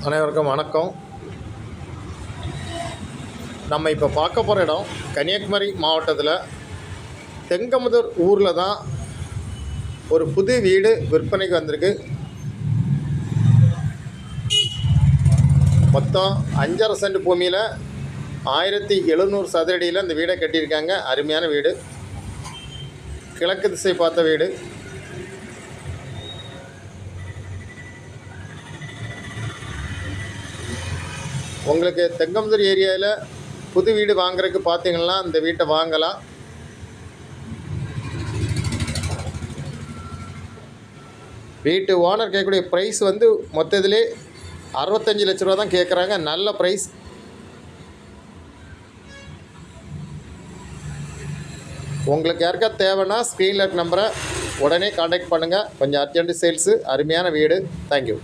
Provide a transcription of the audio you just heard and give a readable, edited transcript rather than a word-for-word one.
அனைவருக்கும் வணக்கம். நம்ம இப்போ பார்க்க போகிற இடம் கன்னியாகுமரி மாவட்டத்தில் தெங்கமுதூர் ஊரில் தான் ஒரு புது வீடு விற்பனைக்கு வந்திருக்கு. மொத்தம் 5.5 சென்ட் பூமியில் 1700 சதுரடியில் இந்த வீடை கட்டியிருக்காங்க. அருமையான வீடு, கிழக்கு திசை பார்த்த வீடு. உங்களுக்கு தெங்கமுதூர் ஏரியாவில் புது வீடு வாங்குறதுக்கு பார்த்தீங்கன்னா இந்த வீட்டை வாங்கலாம். வீட்டு ஓனர் கேட்கக்கூடிய ப்ரைஸ் வந்து மொத்தத்திலே 65 லட்ச ரூபா தான் கேட்குறாங்க. நல்ல ப்ரைஸ். உங்களுக்கு யாருக்கா தேவைன்னா ஸ்க்ரீனில் இருக்க நம்பரை உடனே கான்டாக்ட் பண்ணுங்கள். கொஞ்சம் அர்ஜென்ட் சேல்ஸு. அருமையான வீடு. தேங்க்யூ.